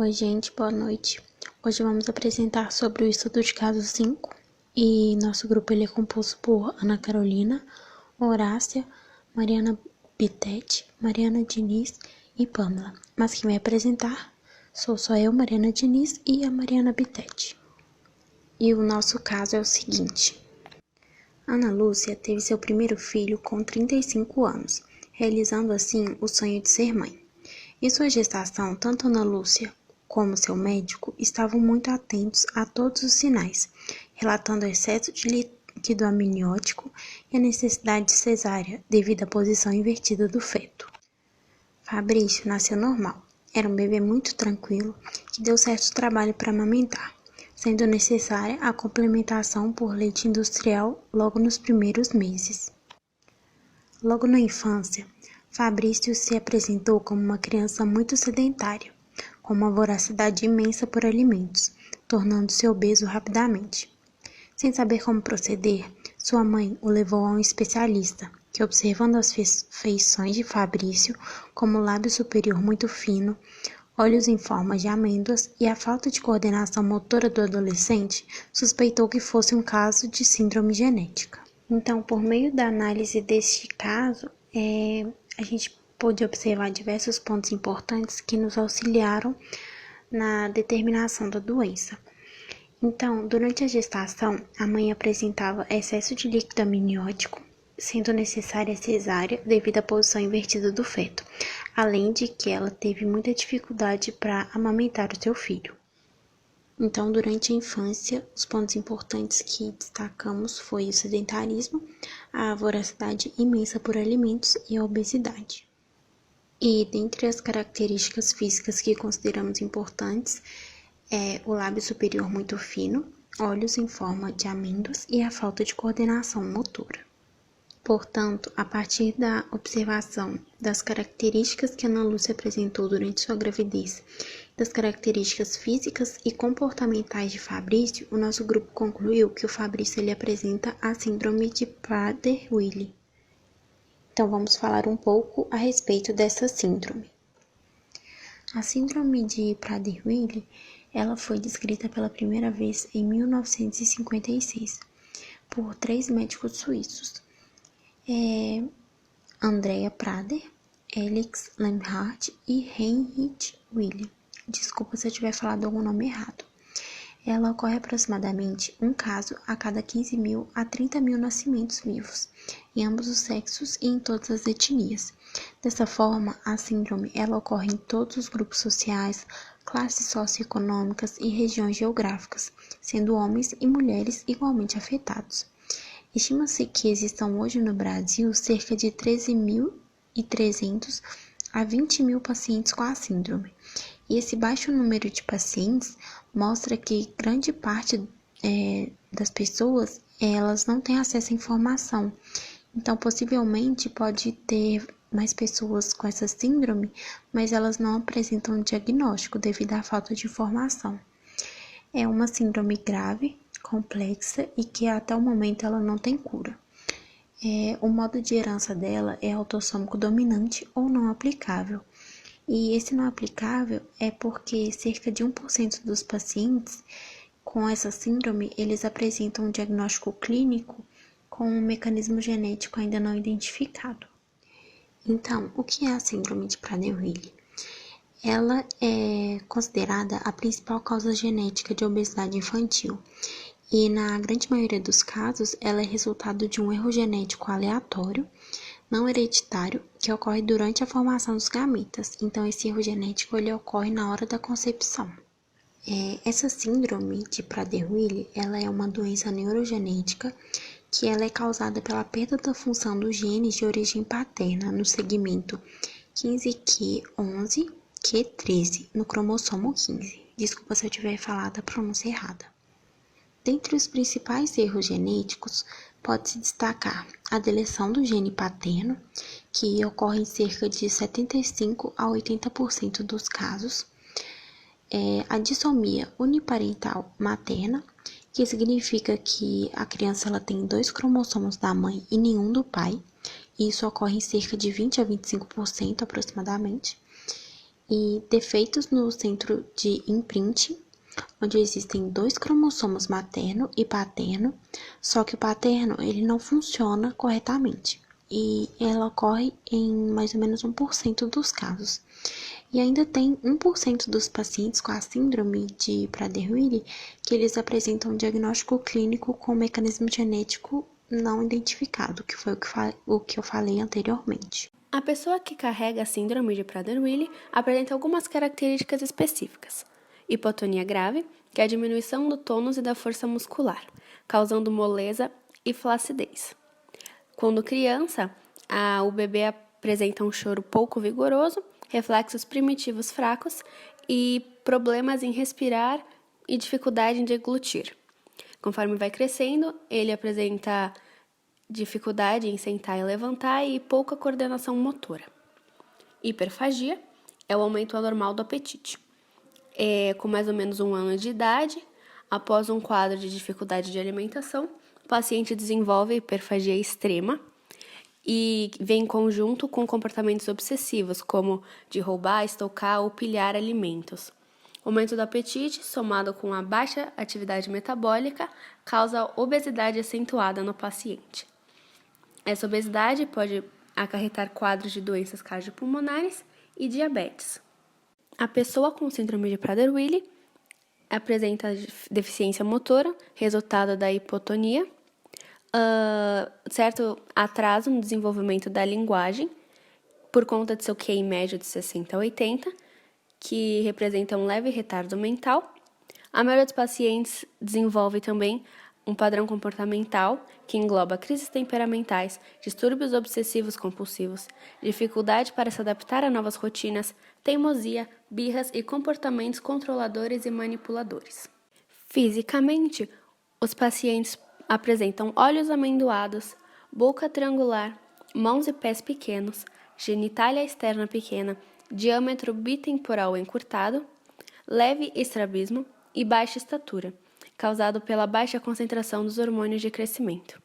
Oi, gente, boa noite. Hoje vamos apresentar sobre o estudo de caso 5 e nosso grupo ele é composto por Ana Carolina, Horácia, Mariana Bittetti, Mariana Diniz e Pamela. Mas quem vai apresentar sou só eu, Mariana Diniz e a Mariana Bittetti. E o nosso caso é o seguinte. Ana Lúcia teve seu primeiro filho com 35 anos, realizando assim o sonho de ser mãe. Em sua gestação, tanto Ana Lúcia como seu médico estavam muito atentos a todos os sinais, relatando excesso de líquido amniótico e a necessidade de cesárea devido à posição invertida do feto. Fabrício nasceu normal. Era um bebê muito tranquilo que deu certo trabalho para amamentar, sendo necessária a complementação por leite industrial logo nos primeiros meses. Logo na infância, Fabrício se apresentou como uma criança muito sedentária, com uma voracidade imensa por alimentos, tornando-se obeso rapidamente. Sem saber como proceder, sua mãe o levou a um especialista, que observando as feições de Fabrício, como lábio superior muito fino, olhos em forma de amêndoas e a falta de coordenação motora do adolescente, suspeitou que fosse um caso de síndrome genética. Então, por meio da análise deste caso, a gente pôde observar diversos pontos importantes que nos auxiliaram na determinação da doença. Então, durante a gestação, a mãe apresentava excesso de líquido amniótico, sendo necessária cesárea devido à posição invertida do feto, além de que ela teve muita dificuldade para amamentar o seu filho. Então, durante a infância, os pontos importantes que destacamos foi o sedentarismo, a voracidade imensa por alimentos e a obesidade. E dentre as características físicas que consideramos importantes, o lábio superior muito fino, olhos em forma de amêndoas e a falta de coordenação motora. Portanto, a partir da observação das características que Ana Lúcia apresentou durante sua gravidez, das características físicas e comportamentais de Fabrício, o nosso grupo concluiu que o Fabrício ele apresenta a síndrome de Prader-Willi. Então, vamos falar um pouco a respeito dessa síndrome. A síndrome de Prader-Willi, ela foi descrita pela primeira vez em 1956 por 3 médicos suíços, Andrea Prader, Elix Lemhart e Heinrich Willi. Desculpa se eu tiver falado algum nome errado. Ela ocorre aproximadamente um caso a cada 15.000 a 30.000 nascimentos vivos, em ambos os sexos e em todas as etnias. Dessa forma, a síndrome ela ocorre em todos os grupos sociais, classes socioeconômicas e regiões geográficas, sendo homens e mulheres igualmente afetados. Estima-se que existam hoje no Brasil cerca de 13.300 a 20.000 pacientes com a síndrome. E esse baixo número de pacientes mostra que grande parte das pessoas elas não têm acesso à informação. Então, possivelmente, pode ter mais pessoas com essa síndrome, mas elas não apresentam diagnóstico devido à falta de informação. É uma síndrome grave, complexa e que até o momento ela não tem cura. O modo de herança dela é autossômico dominante ou não aplicável. E esse não aplicável é porque cerca de 1% dos pacientes com essa síndrome, eles apresentam um diagnóstico clínico com um mecanismo genético ainda não identificado. Então, o que é a síndrome de Prader-Willi? Ela é considerada a principal causa genética de obesidade infantil e, na grande maioria dos casos, ela é resultado de um erro genético aleatório, não hereditário, que ocorre durante a formação dos gametas. Então, esse erro genético ele ocorre na hora da concepção. Essa síndrome de Prader-Willi, ela é uma doença neurogenética que ela é causada pela perda da função dos genes de origem paterna no segmento 15q11q13 no cromossomo 15. Desculpa se eu tiver falado a pronúncia errada. Dentre os principais erros genéticos, pode-se destacar a deleção do gene paterno, que ocorre em cerca de 75 a 80% dos casos, a dissomia uniparental materna, que significa que a criança ela tem 2 cromossomos da mãe e nenhum do pai, e isso ocorre em cerca de 20 a 25% aproximadamente, e defeitos no centro de imprint, onde existem 2 cromossomos materno e paterno, só que o paterno ele não funciona corretamente e ela ocorre em mais ou menos 1% dos casos. E ainda tem 1% dos pacientes com a síndrome de Prader-Willi que eles apresentam um diagnóstico clínico com mecanismo genético não identificado, que foi o que eu falei anteriormente. A pessoa que carrega a síndrome de Prader-Willi apresenta algumas características específicas. Hipotonia grave, que é a diminuição do tônus e da força muscular, causando moleza e flacidez. Quando criança, o bebê apresenta um choro pouco vigoroso, reflexos primitivos fracos e problemas em respirar e dificuldade em deglutir. Conforme vai crescendo, ele apresenta dificuldade em sentar e levantar e pouca coordenação motora. Hiperfagia é o aumento anormal do apetite. Com mais ou menos 1 ano de idade, após um quadro de dificuldade de alimentação, o paciente desenvolve hiperfagia extrema e vem em conjunto com comportamentos obsessivos, como de roubar, estocar ou pilhar alimentos. O aumento do apetite, somado com a baixa atividade metabólica, causa obesidade acentuada no paciente. Essa obesidade pode acarretar quadros de doenças cardiopulmonares e diabetes. A pessoa com síndrome de Prader-Willi apresenta deficiência motora, resultado da hipotonia, certo atraso no desenvolvimento da linguagem, por conta de seu QI médio de 60 a 80, que representa um leve retardo mental. A maioria dos pacientes desenvolve também um padrão comportamental que engloba crises temperamentais, distúrbios obsessivos compulsivos, dificuldade para se adaptar a novas rotinas, teimosia, birras e comportamentos controladores e manipuladores. Fisicamente, os pacientes apresentam olhos amendoados, boca triangular, mãos e pés pequenos, genitália externa pequena, diâmetro bitemporal encurtado, leve estrabismo e baixa estatura, causado pela baixa concentração dos hormônios de crescimento.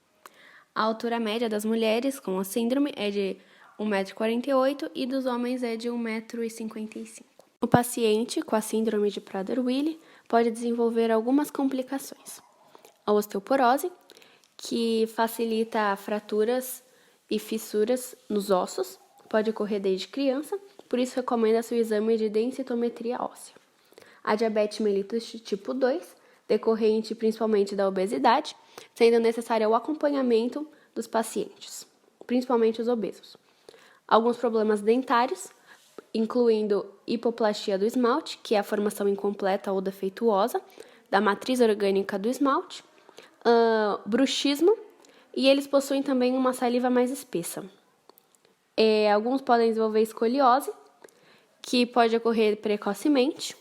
A altura média das mulheres com a síndrome é de 1,48 m e dos homens é de 1,55 m. O paciente com a síndrome de Prader-Willi pode desenvolver algumas complicações. A osteoporose, que facilita fraturas e fissuras nos ossos, pode ocorrer desde criança, por isso recomenda-se o exame de densitometria óssea. A diabetes mellitus tipo 2, decorrente principalmente da obesidade, sendo necessário o acompanhamento dos pacientes, principalmente os obesos. Alguns problemas dentários, incluindo hipoplastia do esmalte, que é a formação incompleta ou defeituosa da matriz orgânica do esmalte, bruxismo, e eles possuem também uma saliva mais espessa. Alguns podem desenvolver escoliose, que pode ocorrer precocemente,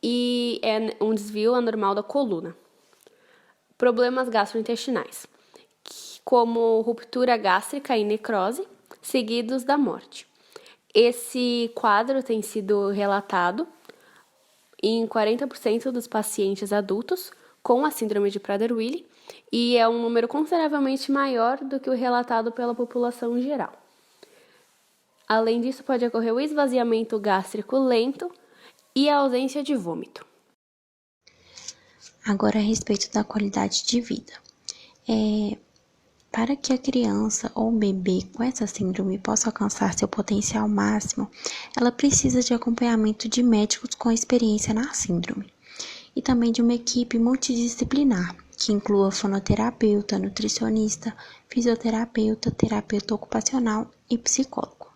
e é um desvio anormal da coluna. Problemas gastrointestinais, como ruptura gástrica e necrose, seguidos da morte. Esse quadro tem sido relatado em 40% dos pacientes adultos com a síndrome de Prader-Willi e é um número consideravelmente maior do que o relatado pela população geral. Além disso, pode ocorrer o esvaziamento gástrico lento e a ausência de vômito. Agora, a respeito da qualidade de vida. Para que a criança ou bebê com essa síndrome possa alcançar seu potencial máximo, ela precisa de acompanhamento de médicos com experiência na síndrome e também de uma equipe multidisciplinar, que inclua fonoterapeuta, nutricionista, fisioterapeuta, terapeuta ocupacional e psicólogo.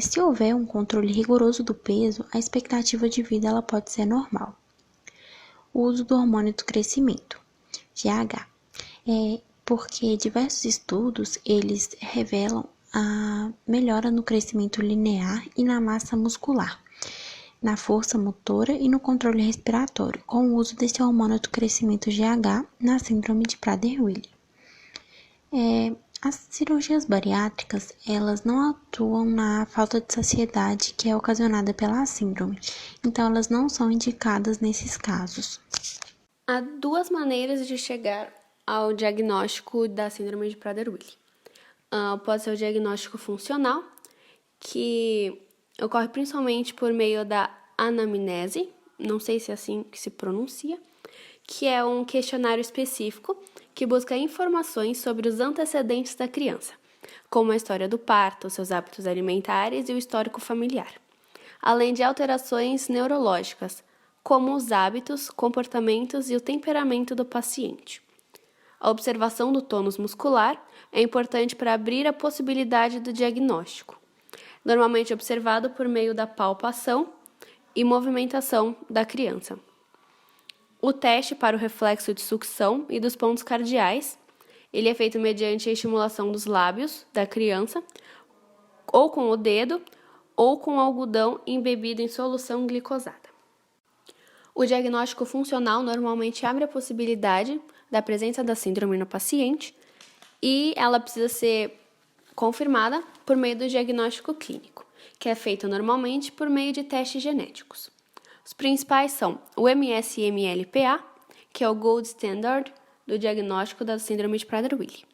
Se houver um controle rigoroso do peso, a expectativa de vida ela pode ser normal. O uso do hormônio do crescimento, GH, porque diversos estudos eles revelam a melhora no crescimento linear e na massa muscular, na força motora e no controle respiratório, com o uso desse hormônio do crescimento GH na síndrome de Prader-Willi. As cirurgias bariátricas, elas não atuam na falta de saciedade que é ocasionada pela síndrome, então elas não são indicadas nesses casos. Há 2 maneiras de chegar ao diagnóstico da síndrome de Prader-Willi. Pode ser o diagnóstico funcional, que ocorre principalmente por meio da anamnese, não sei se é assim que se pronuncia, que é um questionário específico que busca informações sobre os antecedentes da criança, como a história do parto, seus hábitos alimentares e o histórico familiar, além de alterações neurológicas, como os hábitos, comportamentos e o temperamento do paciente. A observação do tônus muscular é importante para abrir a possibilidade do diagnóstico, normalmente observado por meio da palpação e movimentação da criança. O teste para o reflexo de sucção e dos pontos cardeais, ele é feito mediante a estimulação dos lábios da criança, ou com o dedo, ou com algodão embebido em solução glicosada. O diagnóstico funcional normalmente abre a possibilidade da presença da síndrome no paciente e ela precisa ser confirmada por meio do diagnóstico clínico, que é feito normalmente por meio de testes genéticos. Os principais são o MSMLPA, que é o Gold Standard do diagnóstico da síndrome de Prader-Willi.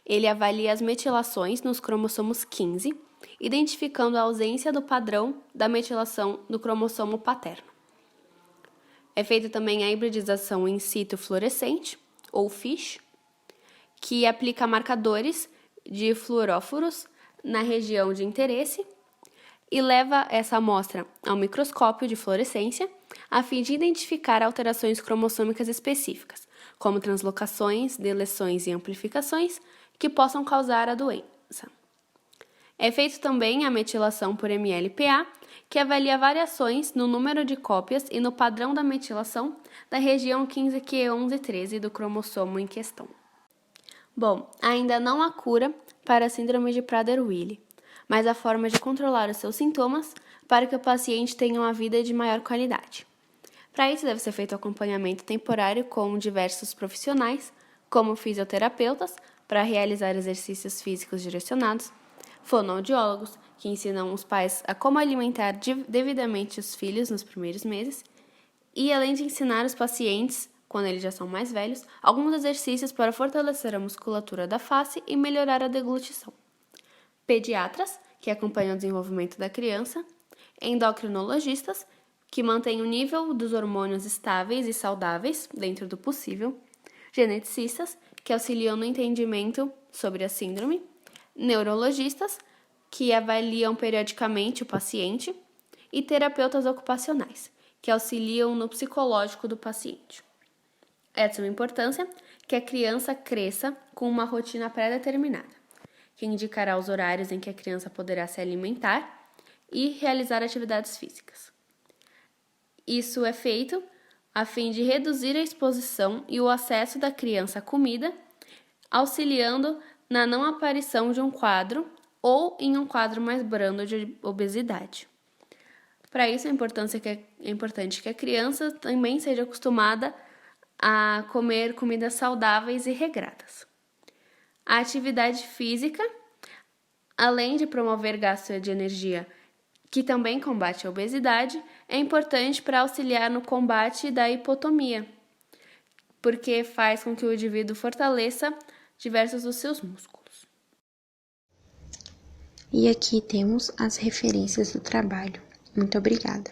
Ele avalia as metilações nos cromossomos 15, identificando a ausência do padrão da metilação do cromossomo paterno. É feita também a hibridização in situ fluorescente, ou FISH, que aplica marcadores de fluoróforos na região de interesse e leva essa amostra ao microscópio de fluorescência a fim de identificar alterações cromossômicas específicas, como translocações, deleções e amplificações que possam causar a doença. É feito também a metilação por MLPA, que avalia variações no número de cópias e no padrão da metilação da região 15q11-13 do cromossomo em questão. Bom, ainda não há cura para a síndrome de Prader-Willi, mas há forma de controlar os seus sintomas para que o paciente tenha uma vida de maior qualidade. Para isso, deve ser feito acompanhamento temporário com diversos profissionais, como fisioterapeutas, para realizar exercícios físicos direcionados, fonoaudiólogos, que ensinam os pais a como alimentar devidamente os filhos nos primeiros meses, e além de ensinar os pacientes, quando eles já são mais velhos, alguns exercícios para fortalecer a musculatura da face e melhorar a deglutição. Pediatras, que acompanham o desenvolvimento da criança, endocrinologistas, que mantêm o nível dos hormônios estáveis e saudáveis dentro do possível, geneticistas, que auxiliam no entendimento sobre a síndrome, neurologistas, que avaliam periodicamente o paciente, e terapeutas ocupacionais, que auxiliam no psicológico do paciente. É de suma importância que a criança cresça com uma rotina pré-determinada, que indicará os horários em que a criança poderá se alimentar e realizar atividades físicas. Isso é feito a fim de reduzir a exposição e o acesso da criança à comida, auxiliando na não aparição de um quadro ou em um quadro mais brando de obesidade. Para isso, é importante que a criança também seja acostumada a comer comidas saudáveis e regradas. A atividade física, além de promover gasto de energia, que também combate a obesidade, é importante para auxiliar no combate da hipotomia, porque faz com que o indivíduo fortaleça diversos dos seus músculos. E aqui temos as referências do trabalho. Muito obrigada.